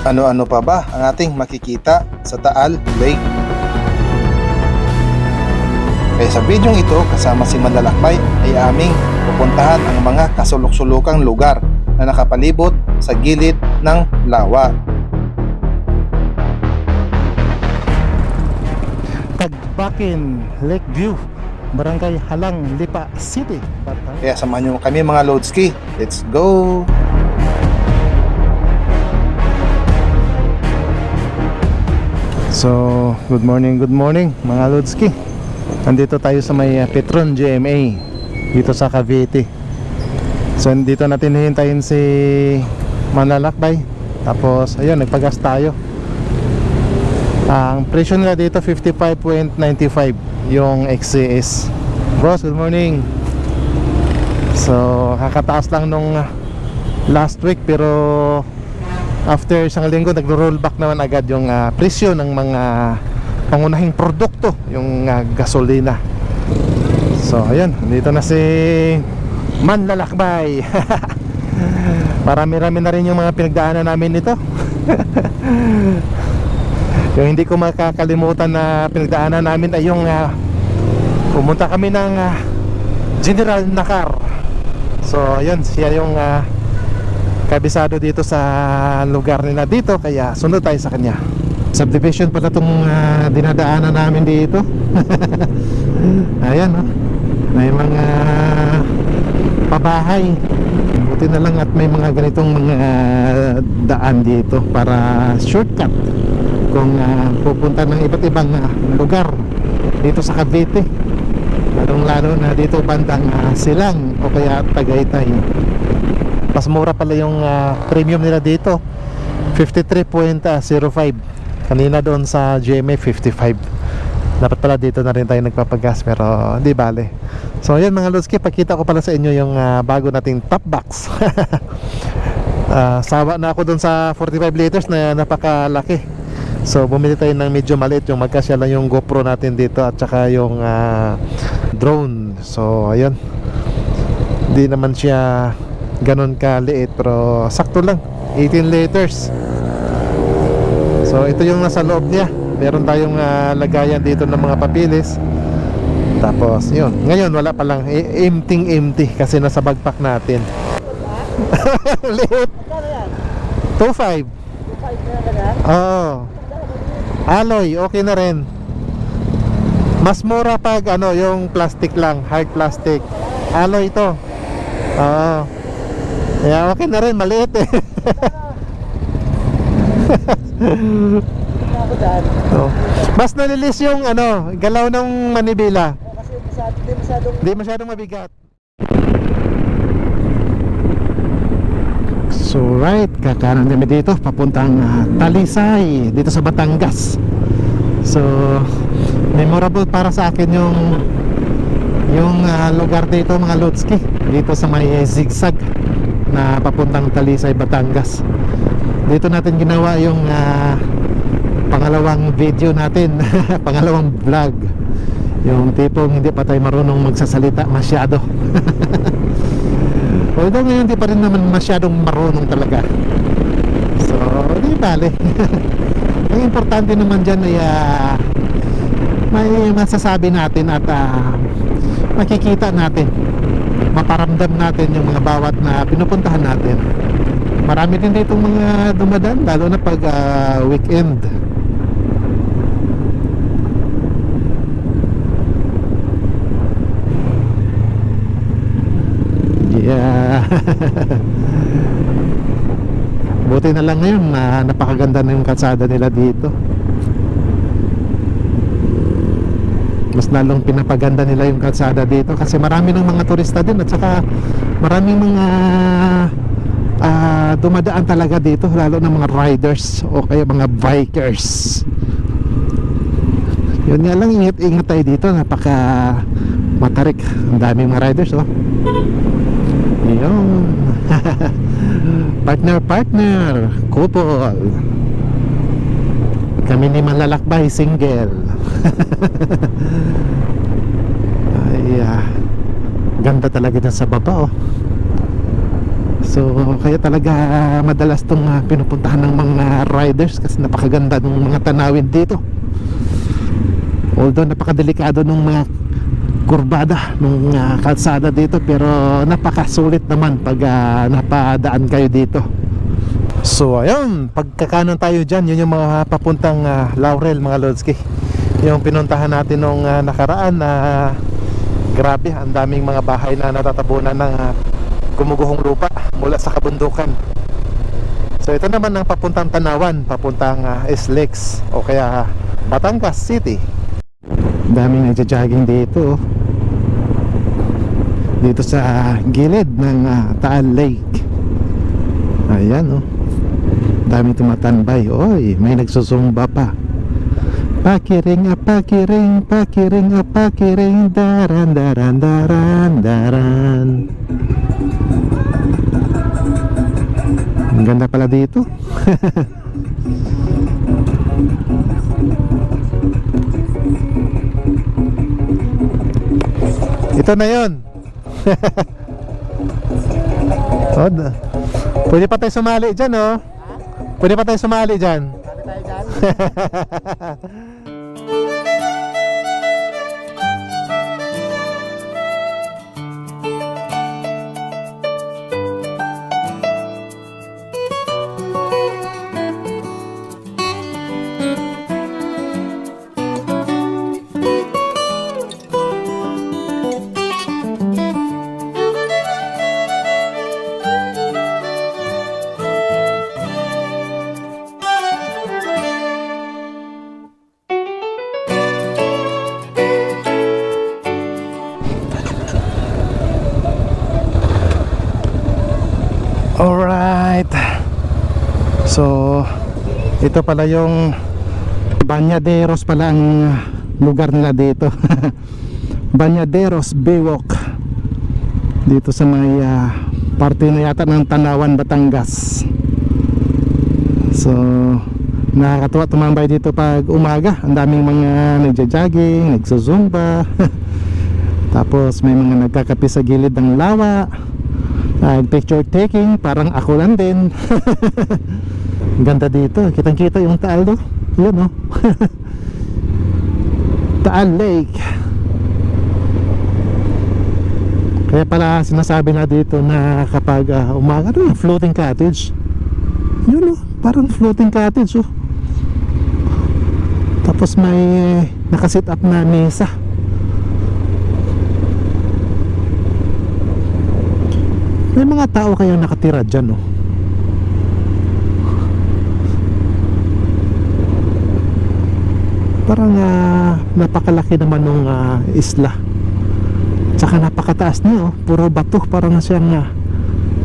Ano-ano pa ba ang ating makikita sa Taal Lake? Kaya sa bidyong ito, kasama si Manlalakbay ay aming pupuntahan ang mga kasulok-sulukang lugar na nakapalibot sa gilid ng lawa. Tagbakin Lakeview, Barangay Halang, Lipa City, Batangas. Kaya samahan nyo kami mga Lodski. Let's go! So, good morning mga Lodski. Nandito tayo sa may Petron GMA dito sa Cavite. So, dito natin hihintayin si Manlalakbay. Tapos, ayun, nagpagas tayo. Ang presyo nila dito 55.95 yung XCS. Boss, good morning. So, kakataas lang nung last week, pero after isang linggo nagro-roll back naman agad yung presyo ng mga pangunahing produkto, yung gasolina. So ayun, dito na si Manlalakbay. Marami-rami na rin yung mga pinagdaanan namin nito. Yung hindi ko makakalimutan na pinagdaanan namin ay yung pumunta kami ng General Nakar. So ayun, siya yung kabisado dito sa lugar nila dito, kaya sunod tayo sa kanya. Subdivision pala itong dinadaanan namin dito. Ayan, oh. May mga pabahay. Buti na lang at may mga ganitong mga daan dito para shortcut kung pupunta ng iba't ibang lugar dito sa Cavite, lalong lalo na dito bandang Silang o kaya Tagaytay. Mas mura pala yung premium nila dito, 53.05. Kanina doon sa GMA 55. Dapat pala dito na rin tayo nagpapagas, pero hindi bale. So yun mga Lodski, pakita ko pala sa inyo yung bago nating top box. Sawa na ako doon sa 45 liters na napakalaki. So bumili tayo ng medyo maliit, yung magkasya lang yung GoPro natin dito at saka yung drone. So ayun, hindi naman siya ganun kaliit, pero sakto lang, 18 liters. So ito yung nasa loob niya. Meron tayong lagayan dito ng mga papilis. Tapos yun, ngayon wala pa lang, empty kasi nasa bagpack natin. Liit. 2.5. 2.5 na. Oo. Alloy, okay na rin. Mas mura pag ano, yung plastic lang, hard plastic. Alloy ito. Oo. Kaya okay na rin, maliit eh. Oh. Mas nalilis yung ano, galaw ng manibela. Kasi hindi masyadong mabigat. So right, kakanan kami dito papuntang Talisay dito sa Batangas. So memorable para sa akin yung lugar dito mga Lodski, dito sa may zigzag na papuntang Talisay, Batangas. Dito natin ginawa yung pangalawang video natin. Pangalawang vlog. Yung tipong hindi pa tayo marunong magsasalita masyado. Although ngayon hindi pa rin naman masyadong marunong talaga. So di bale. Ang importante naman dyan ay may masasabi natin at makikita natin, maparamdam natin yung mga bawat na pinupuntahan natin. Marami din dito mga dumadaan, lalo na pag weekend. Yeah. Buti na lang ngayon na napakaganda na yung kalsada nila dito. Mas lalong pinapaganda nila yung kalsada dito kasi marami ng mga turista din at saka maraming mga dumadaan talaga dito, lalo na mga riders o kaya mga bikers. Yun nga lang, ingat tayo dito, napaka matarik, ang daming mga riders oh. Yun. partner couple. Kami ni Manlalakbay single. Ay, ganda talaga dyan sa baba oh. So kaya talaga madalas tong pinupuntahan ng mga riders kasi napakaganda ng mga tanawin dito. Although napakadelikado ng mga kurbada ng kalsada dito, pero napakasulit naman pag napadaan kayo dito. So ayun, pagkakanon tayo dyan, yun yung mga papuntang Laurel mga Lodski. Yung pinuntahan natin nung nakaraan na grabe, ang daming mga bahay na natatabunan ng gumuguhong lupa mula sa kabundukan. So ito naman ang papuntang Tanawan, papuntang SLEX o kaya Batangas City. Daming nagja-jogging dito, dito sa gilid ng Taal Lake. Ayan, oh, daming tumatambay. Oy, may nagsusumba pa. Pakiring, pakiring, pakiring, pakiring, daran, daran, daran, daran. Ang ganda pala dito. Ito na yun. Pwede pa tayo sumali dyan, oh. Pwede pa tayo sumali dyan. Sabi tayo dyan. Alright. So ito pala yung Bañaderos pala ang lugar nila dito. Bañaderos Baywalk. Dito sa may parte na yata ng Tanawan, Batangas. So nakakatuwa tumambay dito pag umaga. Ang daming mga nagja-jogging, nagsusumba. Tapos may mga nagkakape sa gilid ng lawa. Picture taking, parang ako lang din. Ganda dito, kitang kita yung Taal do. Yun, oh. Taal Lake. Kaya pala sinasabi na dito na kapag umaga, ano yung floating cottage. Yun, oh, parang floating cottage, oh. Tapos may nakasit up na mesa. May mga tao kayang nakatira dyan, oh. Parang napakalaki naman ng isla. Tsaka napakataas niya, oh. Puro bato, parang siyang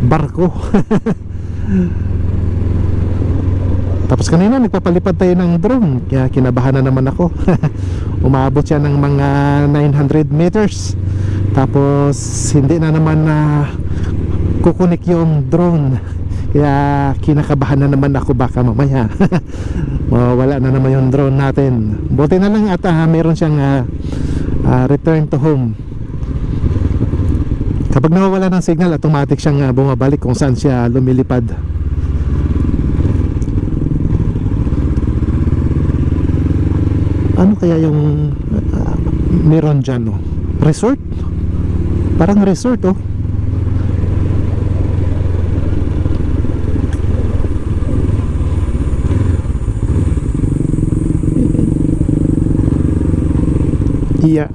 barko. Tapos kanina nagpapalipad tayo ng drone, kaya kinabahan na naman ako. Umabot siya ng mga 900 meters. Tapos hindi na naman kukunik yung drone, kaya kinakabahan na naman ako baka mamaya mawawala na naman yung drone natin. Buti na lang at meron siyang return to home. Kapag nawawala ng signal, automatic siyang bumabalik kung saan siya lumilipad. Ano kaya yung meron dyan, oh? Resort? Parang resort, oh. Yeah.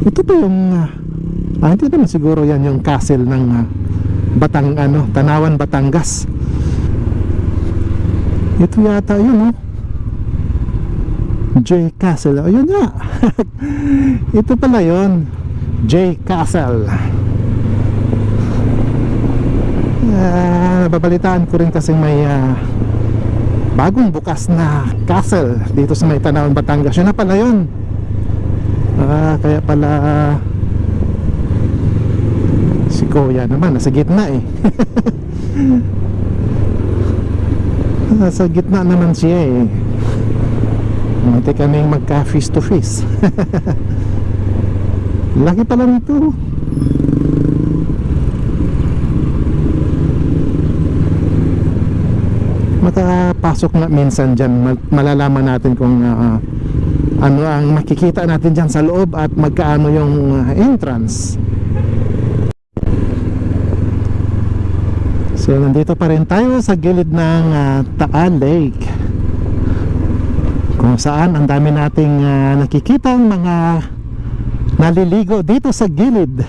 Ito pa yung hindi naman siguro yan yung castle ng Tanawan, Batangas. Ito yata yun, oh. J Castle. Ayun nga. Ito pala yun, J Castle. Nababalitaan ko rin kasi may bagong bukas na castle dito sa may Tanawan, Batangas. Yun na pala yun. Kaya pala si Kuya naman nasa gitna, eh. Nasa gitna naman siya, eh. Munti kaming magka face to face. Laki pala nito. Makapasok nga minsan dyan, malalaman natin kung ano ang makikita natin dyan sa loob at magkaano yung entrance. So nandito pa rin tayo sa gilid ng Taal Lake, kung saan ang dami nating nakikitang mga naliligo dito sa gilid.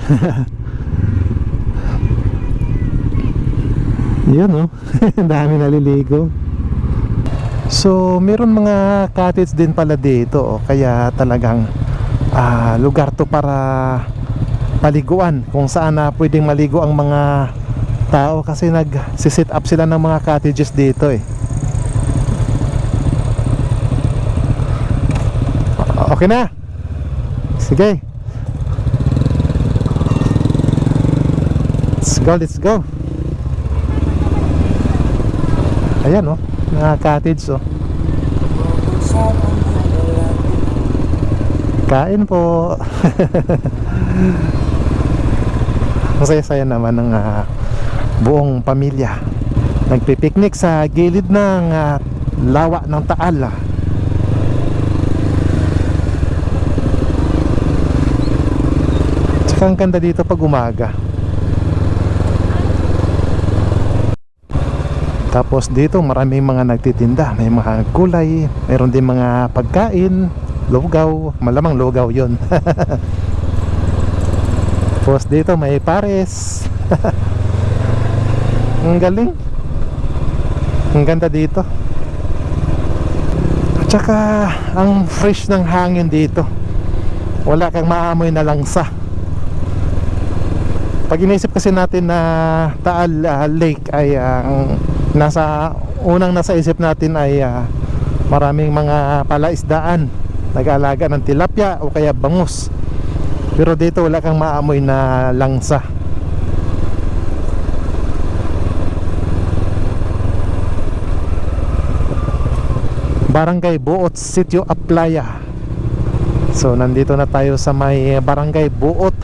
Yun oh, ang dami naliligo. So meron mga cottage din pala dito, kaya talagang lugar to para paliguan, kung saan pwedeng maligo ang mga tao, kasi nag-sit up sila ng mga cottages dito eh. Okay na? Sige. Let's go. Ayan oh, mga cottage oh. Kain po. Masaya-saya naman ng buong pamilya. Nagpipiknik sa gilid ng lawa ng Taal. Tsaka ang ganda dito pag umaga. Tapos dito maraming mga nagtitinda, may mga gulay, mayroon din mga pagkain, lugaw, malamang lugaw yun. Tapos dito may pares. Ang galing. Ang ganda dito. At saka ang fresh ng hangin dito. Wala kang maamoy na langsa. Pag inisip kasi natin na Taal Lake ay unang nasa isip natin ay maraming mga palaisdaan, nag-aalaga ng tilapia o kaya bangus. Pero dito wala kang maamoy na langsa. Barangay Buot, Sitio Aplaya. So nandito na tayo sa may Barangay Buot,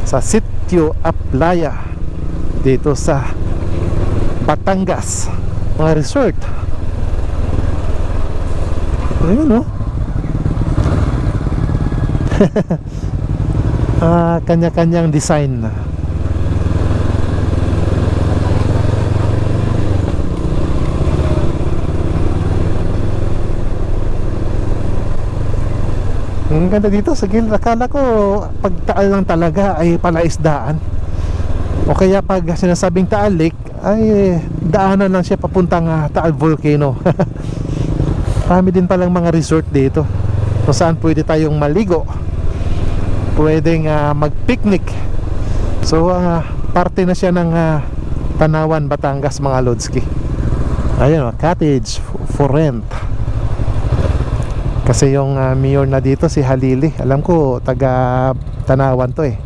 sa Sitio Aplaya, dito sa Batangas, mga resort. Ayun oh. Kanya-kanyang design. Ang ganda dito sa gilid. Akala ko pag Taal lang talaga ay palaisdaan, o kaya pag sinasabing Taal Lake ay daanan lang siya papuntang Taal Volcano. Marami din palang mga resort dito kung saan pwede tayong maligo, pwedeng mag-picnic. So parte na siya ng Tanawan, Batangas, mga Lodski. Ayun, cottage for rent. Kasi yung mayor na dito si Halili, alam ko taga Tanawan to eh.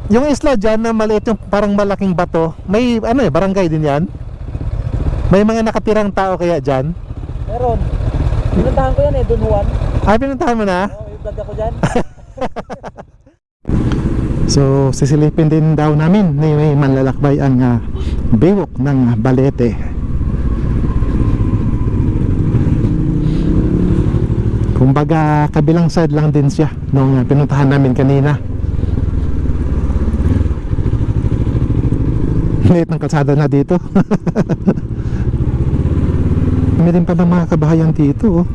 Yung isla dyan na maliit, yung parang malaking bato, may barangay din yan. May mga nakatirang tao kaya dyan? Meron. Pinuntahan ko yan eh, Don Juan. Pinuntahan mo na? Oo, yung vlog ako dyan. So sisilipin din daw namin ni may manlalakbay ang Baywalk ng Balete. Kumbaga kabilang side lang din siya nung pinuntahan namin kanina. Liit ng kalsada na dito. May rin pa ng mga kabahayan dito oh.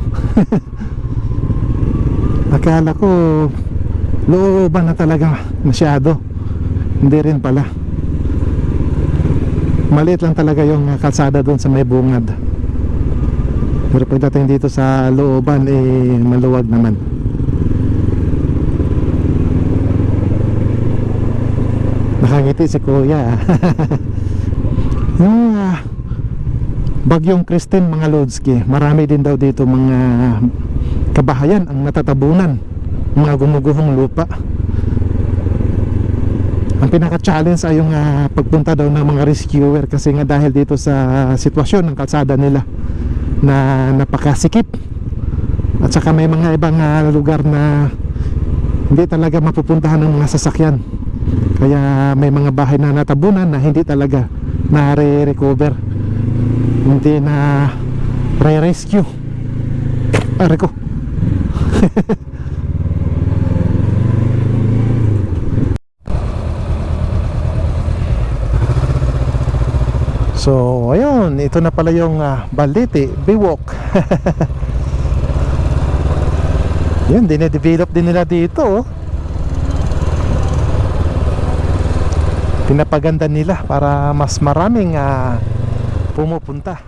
Akala ko looban na talaga masyado. Hindi rin pala. Maliit lang talaga yung kalsada doon sa may bungad. Pero pagdating dito sa looban maluwag naman. Nakangiti si Kuya. Yung Bagyong Kristen, mga Lodski, marami din daw dito mga kabahayan ang natatabunan, mga gumuguhong lupa. Ang pinaka-challenge ay yung pagpunta daw ng mga rescuer, kasi nga dahil dito sa sitwasyon ng kalsada nila na napakasikip. At saka may mga ibang lugar na hindi talaga mapupuntahan ng mga sasakyan. Kaya may mga bahay na natabunan na hindi talaga na-recover, hindi na re-rescue. Are ko. So ayun, ito na pala yung Balete Baywalk. Yan, dinedevelop din nila dito, oh. Pinapaganda nila para mas maraming pumupunta.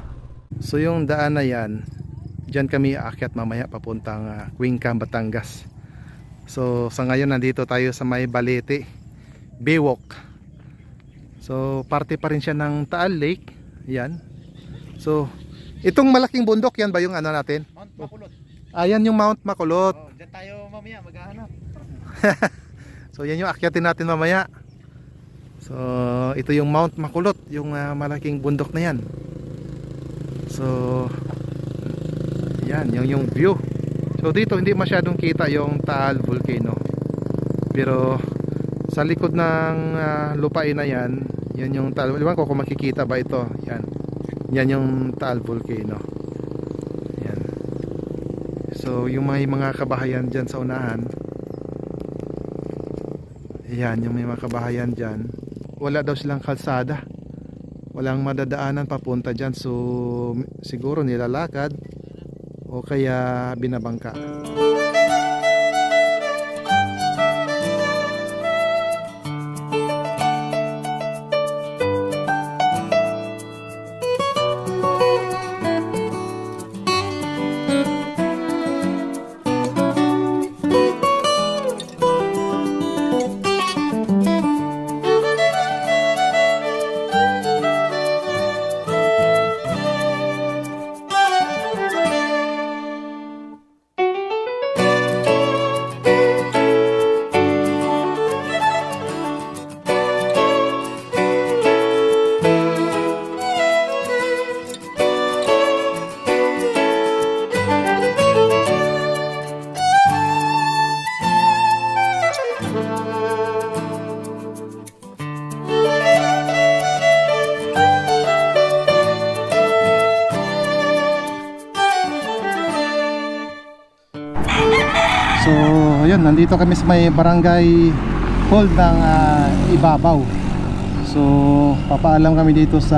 So yung daan na yan, dyan kami aakyat mamaya papuntang Cuenca, Batangas. So sa ngayon nandito tayo sa may Balete Baywalk. So parte pa rin siya ng Taal Lake. Yan. So itong malaking bundok, yan ba yung ano natin? Mount Makulot. Ayan yung Mount Makulot. Oh, diyan tayo mamaya maghahanap. So yan yung akyatin natin mamaya. So ito yung Mount Makulot, yung malaking bundok na yan. So yan, yung view. So dito hindi masyadong kita yung Taal Volcano. Pero sa likod ng lupain na yan, yan yung Taal. Ewan ko kung makikita ba ito. Yan. Yan yung Taal Volcano. Yan. So yung may mga kabahayan dyan sa unahan. Yan, yung may mga kabahayan dyan. Wala daw silang kalsada. Walang madadaanan papunta dyan. So siguro nilalakad o kaya binabangka. So yun, nandito kami sa may barangay hall ng Ibabaw. So papaalam kami dito sa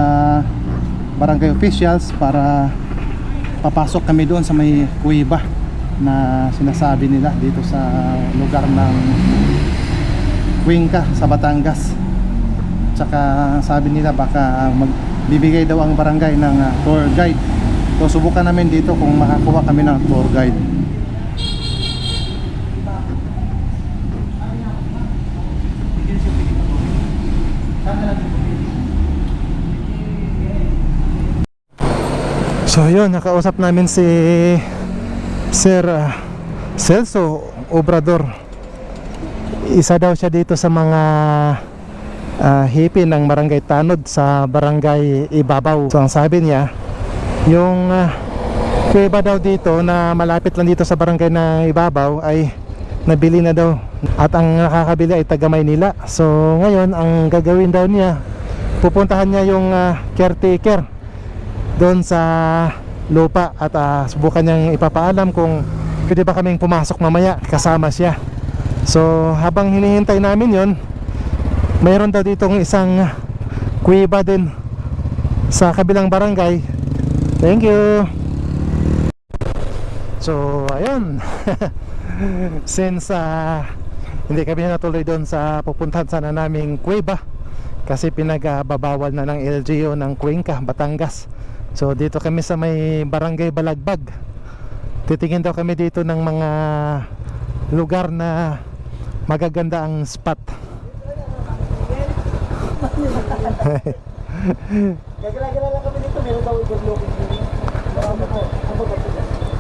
barangay officials para papasok kami doon sa may kuweba na sinasabi nila dito sa lugar ng Cuenca sa Batangas. Tsaka sabi nila baka magbibigay daw ang barangay ng tour guide. So subukan namin dito kung makakuha kami ng tour guide. So yun, nakausap namin si Sir Celso Obrador. Isa daw siya dito sa mga hippie ng Barangay Tanod sa Barangay Ibabaw. So ang sabi niya, yung kuweba daw dito na malapit lang dito sa Barangay na Ibabaw ay nabili na daw. At ang nakakabili ay taga Maynila. So ngayon, ang gagawin daw niya, pupuntahan niya yung caretaker doon sa lupa at subukan niyang ipapaalam kung pwede ba kaming pumasok mamaya kasama siya. So habang hinihintay namin yon, mayroon daw ditong isang kuweba din sa kabilang barangay. Thank you. So ayun. Since hindi kami natuloy doon sa pupuntahan sana naming kuweba kasi pinagbabawal na ng LGU ng Cuenca, Batangas. So dito kami sa may barangay Balagbag. Titingin daw kami dito ng mga lugar na magaganda ang spot. Gagala-gala lang kami dito, meron daw overlooking dito. Ano po?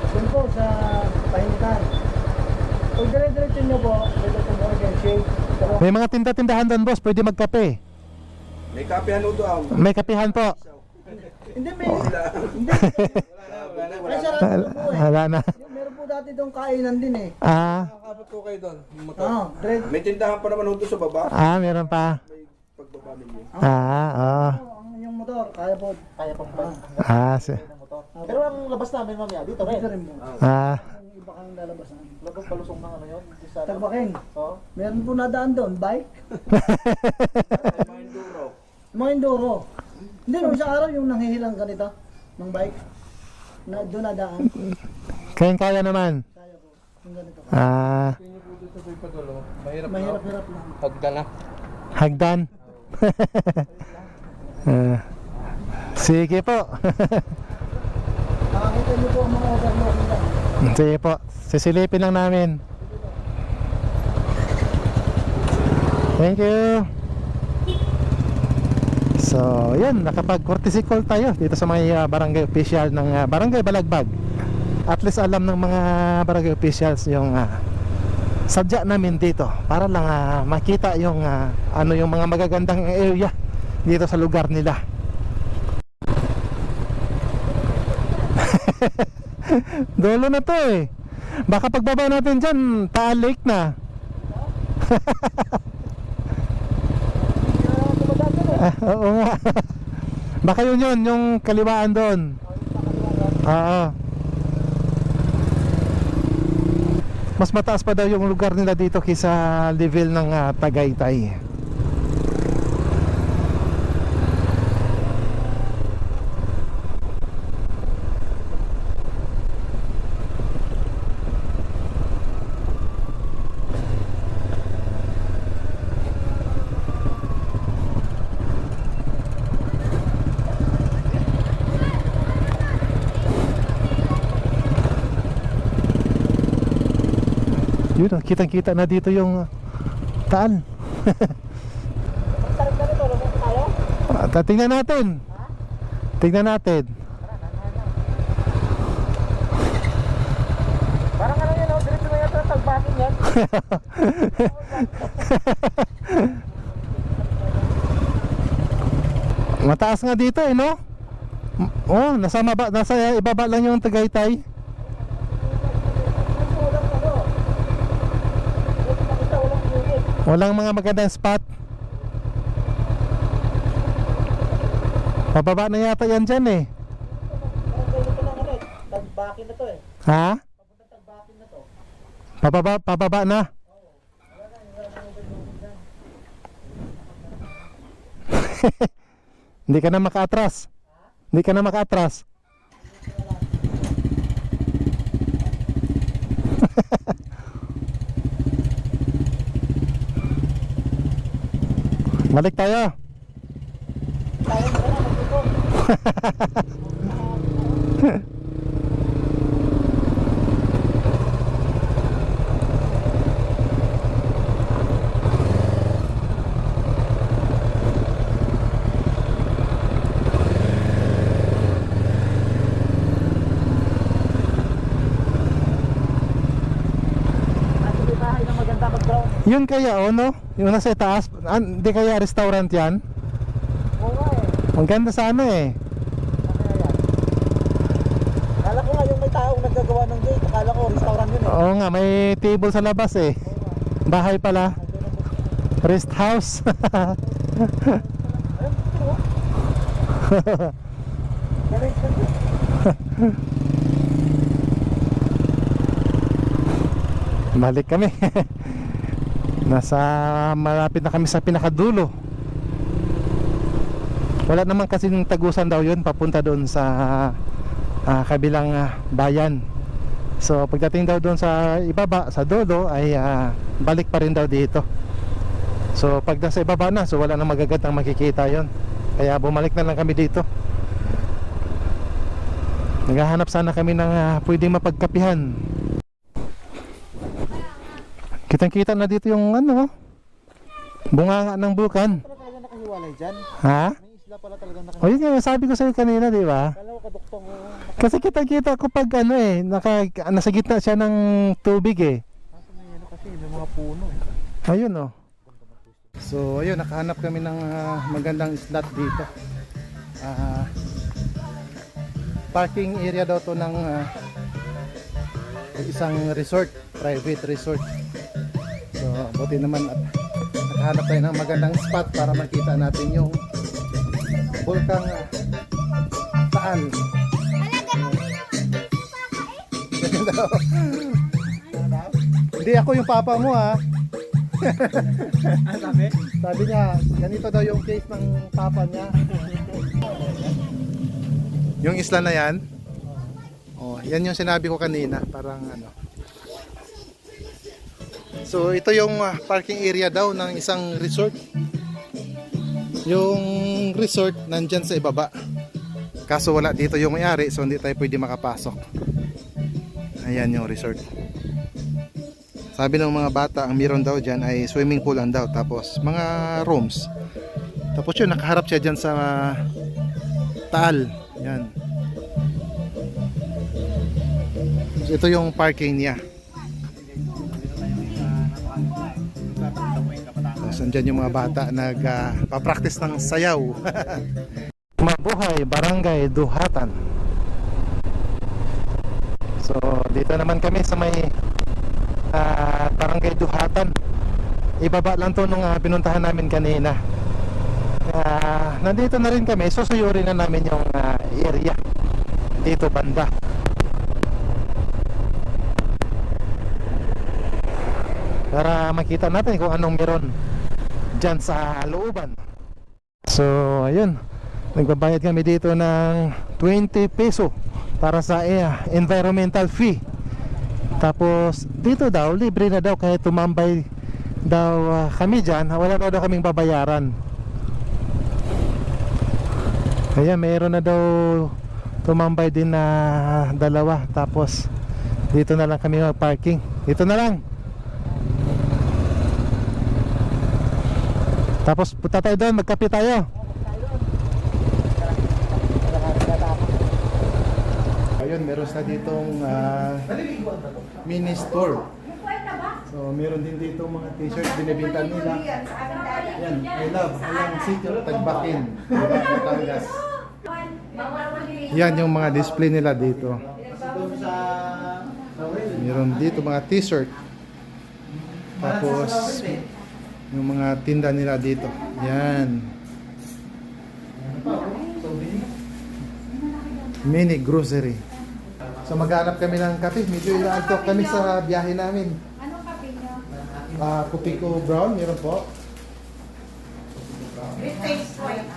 Doon po sa pahingitan. Kung dire-diretso nyo po, dito po Morgan Shake. May mga tinda-tindahan doon, boss, pwede magkape. May kapihan o doon. May kapihan po. Hindi, may... Hindi. Ay, sarado po eh. Wala na. Meron po dati doon kainan din eh. Nakakabot ko kayo doon. Yung motor. May tindahan pa naman doon sa baba. Meron pa. May pagbaba ninyo. Yung motor, kaya po. Kaya po ba? Pero ang labas namin mamaya, dito rin. Dito rin mo. Yung iba kang lalabasan. Labas palusong ng ano yun. Tagbaking. Oo. Meron po nadaan doon, bike. Mga enduro. Mga enduro. Hindi, nung isang araw yung nanghihilang ganito, ng bike. Na, doon nadaan. Kaya naman. Kaya po. Yung ganito. Tingin po dito sa Ipadulo. Mahirap na. Mahirap-hirap lang. Pagdala. Hagdan. Sige po. Nakakita niyo po ang mga overlooking lang. Sige po. Sisilipin lang namin. Thank you. So, yan, nakapag-courtesy call tayo dito sa mga barangay official ng Barangay Balagbag. At least alam ng mga barangay officials yung sadya namin dito para lang makita yung ano yung mga magagandang area dito sa lugar nila. Dolo na to eh. Baka pagbaba natin dyan, Taal Lake na. Oo nga. Baka yun, yung kaliwaan doon. Oo. Mas mataas pa daw yung lugar nila dito kaysa level ng Tagaytay. Yun, kitang-kita na dito yung Taal. Tingnan natin. Tingnan natin. Parang ano yan, diretso na yata ang tagbakin yan. Mataas nga dito eh, no? Oh, nasa ibaba lang yung Tagaytay. Walang mga magandang spot. Pababa na yata yan dyan eh. Tagbakin na to eh. Ha? Tagbakin na to. Pababa na. Hindi ka na makaatras. Hindi ka na makaatras. Balik tayo. Yun kaya no? Yung nasa taas, hindi kaya restaurant yan? Oo nga eh. Ang ganda sana eh. Ano yan? Akala ko nga yung may taong naggagawa ng gate. Akala ko restaurant yun eh. Oo nga, may table sa labas eh. Bahay pala. Rest house. Balik kami. Nasa malapit na kami sa pinakadulo. Wala naman kasi yung tagusan daw yun papunta doon sa kabilang bayan. So pagdating daw doon sa ibaba, sa dulo ay balik pa rin daw dito. So pag nasa ibaba na, so wala na magagandang makikita yon. Kaya bumalik na lang kami dito. Naghahanap sana kami ng pwedeng mapagkapihan. Kitang-kita na dito yung ano, bunganga ng bulkan. Pala talaga nakahiwalay dyan. Ha? May isla pala talaga nakahiwalay. O yun nga, sabi ko sa'yo kanina, di ba? Akala ko kaduktong. Kasi kitang-kita ko pag ano eh, nasa gitna siya ng tubig eh. Kaso may ano kasi, may mga puno eh. Ayun oh. So ayun, nakahanap kami ng magandang slot dito. Parking area daw to ng isang resort, private resort. So buti naman at nakahanap tayo ng magandang spot para makita natin yung Bulkang Taal. Hindi ako yung papa mo ha. Sabi niya, ganito daw yung case ng papa niya. Yung isla na yan, oh, yan yung sinabi ko kanina, parang ano. So ito yung parking area daw ng isang resort. Yung resort nandyan sa ibaba. Kaso wala dito yung may-ari, so hindi tayo pwede makapasok. Ayan yung resort. Sabi ng mga bata, ang meron daw dyan ay swimming pool lang daw. Tapos mga rooms. Tapos yun, nakaharap siya dyan sa Taal. Yan. So, ito yung parking niya. Tapos andyan yung mga bata nagpa-practice ng sayaw. Mabuhay, Barangay Duhatan. So dito naman kami sa may Barangay Duhatan. Ibaba lang to nung pinuntahan namin kanina. Nandito na rin kami, susuyurin na namin yung area dito banda. Para makita natin kung anong meron dyan sa looban. So ayun, nagbabayad kami dito ng 20 peso para sa environmental fee. Tapos dito daw libre na daw kahit tumambay daw kami dyan, wala na daw kaming babayaran. Kaya mayroon na daw tumambay din na dalawa. Tapos dito na lang kami mag-parking. Dito na lang. Tapos punta tayo doon, magkape tayo. Ayun, meron sa ditong mini store. So meron din dito mga t-shirt binibenta nila. Yan, I love Alang City, Tagbakin, Batangas. Yan yung mga display nila dito. Meron dito mga t-shirt. Tapos yung mga tinda nila dito. Yan. Mini grocery. So maghanap kami ng kape. Medyo inaantok kami sa biyahe namin. Anong kape nyo? Kupiko brown, meron po. With taste white.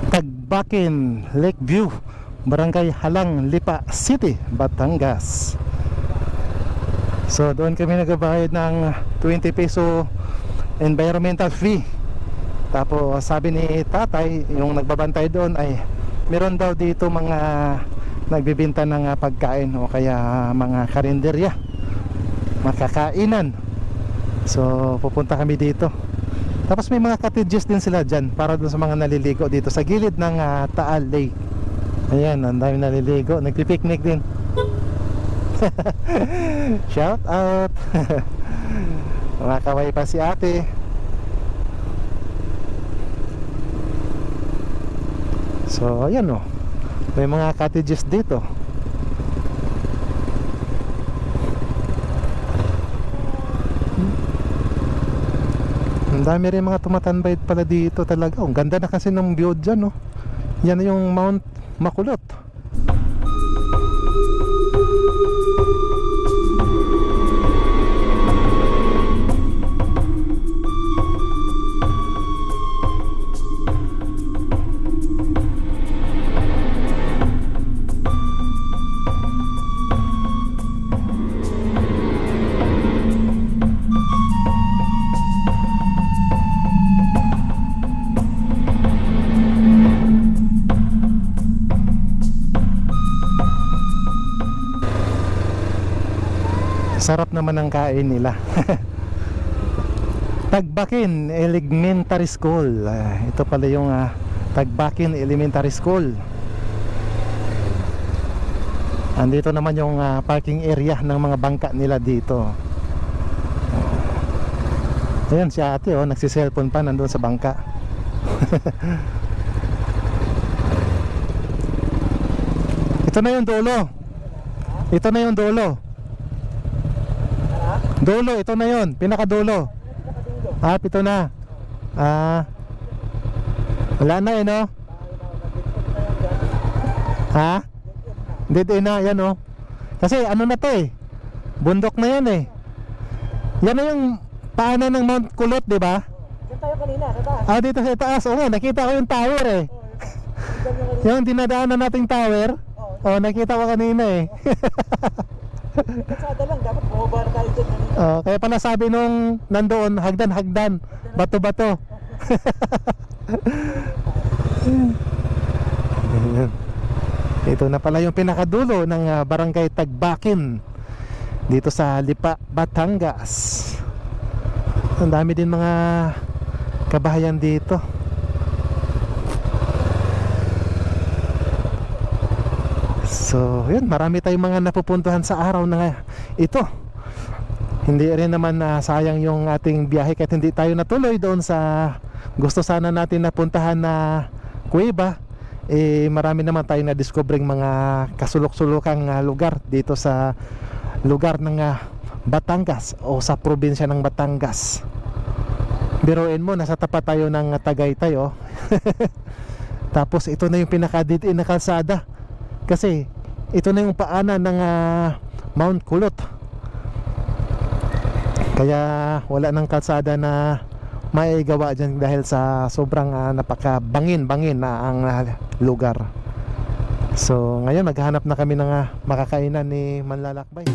Tagbakin, Lakeview, Barangay Halang, Lipa City, Batangas. So doon kami nagbabayad ng 20 peso environmental fee. Tapos sabi ni tatay, yung nagbabantay doon ay meron daw dito mga nagbibenta ng pagkain o kaya mga karinderya, makakainan. So pupunta kami dito. Tapos may mga cottages din sila dyan para doon sa mga naliligo dito sa gilid ng Taal Lake. Ayan, ang dami naliligo, nagpipiknik din. Shout out. Makakaway pa si ate. So ayan o, may mga cottages dito. Ang dami rin mga tumatambay pala dito talaga. Ang ganda na kasi ng view dyan, no? Yan yung Mount Makulot. Sarap naman ang kain nila. Tagbakin Elementary School. Ito pala yung Tagbakin Elementary School. Andito naman yung parking area ng mga bangka nila dito. Ayan si ate, oh, nagsiselfone pa nandun sa bangka. Ito na yung dulo. Ito na yung dulo. Dulo, ito na yun. Pinakadulo. Ito na. Wala na eh, no? Ha? Dead end na, yan oh. Kasi ano na to eh. Bundok na yan eh. Yan na yung paanan ng Mount Kulot, di ba? Diyan tayo kanina, sa taas. Dito sa taas. Oo nga, nakita ko yung tower eh. Yung dinadaanan nating tower. Nakita ko kanina eh. Kasada lang, dapat bumaba na tayo dyan kanina. Kaya pala sabi nung nandoon, hagdan, bato-bato. Ito na pala yung pinakadulo ng barangay Tagbakin dito sa Lipa, Batangas. Ang dami din mga kabahayan dito. So, yun, marami tayong mga napupuntuhan sa araw na ito. Hindi rin naman sayang yung ating biyahe kahit hindi tayo natuloy doon sa gusto sana natin napuntahan na kuweba. Marami naman tayo na discovering mga kasulok-sulokang lugar dito sa lugar ng Batangas o sa probinsya ng Batangas. Biruin mo, nasa tapat tayo ng Tagaytay oh. Tapos ito na yung pinakadidiin na kalsada. Kasi ito na yung paanan ng Mount Kulot. Kaya wala nang kalsada na maigawa dyan dahil sa sobrang napakabangin na ang lugar. So ngayon maghahanap na kami ng makakainan ni Manlalakbay.